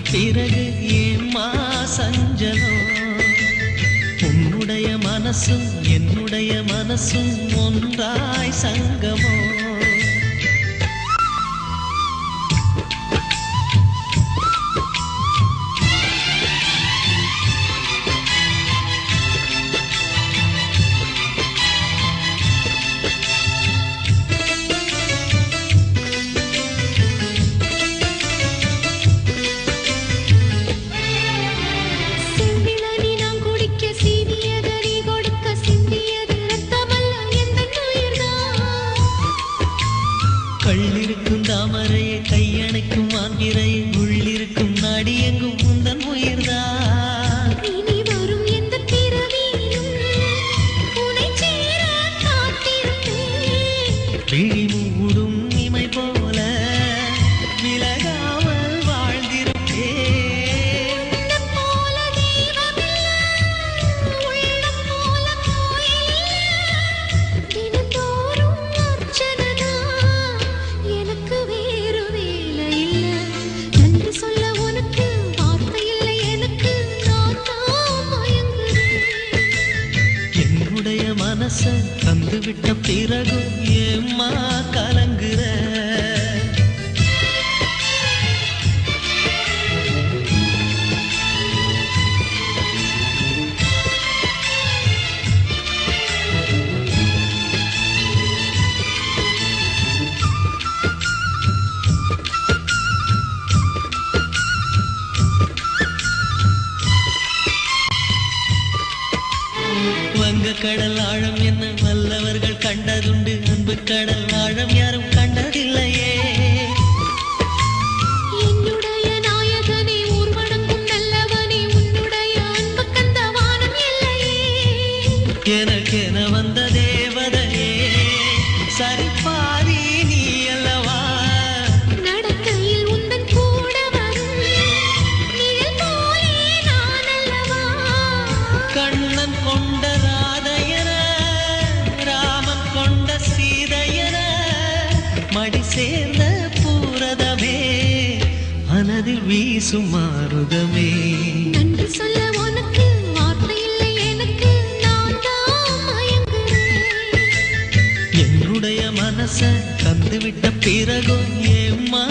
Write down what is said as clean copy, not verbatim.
பிறகு ஏம்மா சஞ்சலம் உன்னுடைய மனசும் என்னுடைய மனசும் ஒன்றாய் சங்கமோ கள்ளிருக்கும் தாமரையை கையணைக்கும் மாந்திரையை உள்ளிருக்கும் நாடியெங்கும் உந்தன் உயிர்தான் இனி வரும் எந்த பிறவியிலும் உன்னை சேர காத்திருப்பேன் விழி மூடும் இமை போல விலகாமல் வாழ்ந்திருப்பேன் உள்ளம் போல தெய்வமில்லை உள்ளம் போல கோயிலில்லை தினந்தோறும் அர்ச்சனைதான் எனக்கு வேறு வேலை இல்லை நன்றி சொல்ல உனக்கு வார்த்தை இல்லை எனக்கு நான் தான் மயங்குறேன் என்னுடைய மனச தந்துவிட்ட பிறகும் ஏம்மா கலங்குற வங்கக்கடல் ஆழம் என்ன வல்லவர்கள் கண்டதுண்டு அன்பு கடல் ஆழம் யாரும் கண்டதில்லையே என்னுடைய நாயகனே ஊர் வணங்கும் நல்லவனே உன்னுடைய அன்பு கந்த வானம் இல்லையே எனக்கென வந்த தேவதையே சரிபாதி நீ அல்லவா நடக்கையில் உந்தன் கூட வரும் நிழல் போலே நான் அல்லவா கண்ணன் கொண்ட ராதையன ராமன் கொண்ட சீதையன மடி சேர்ந்த பூரதமே மனதில் வீசும் மாருதமே நன்றி சொல்ல உனக்கு வார்த்தை இல்லை எனக்கு நான் தான் மயங்குறேன் என்னுடைய மனச தந்துவிட்ட பிறகும் ஏம்மா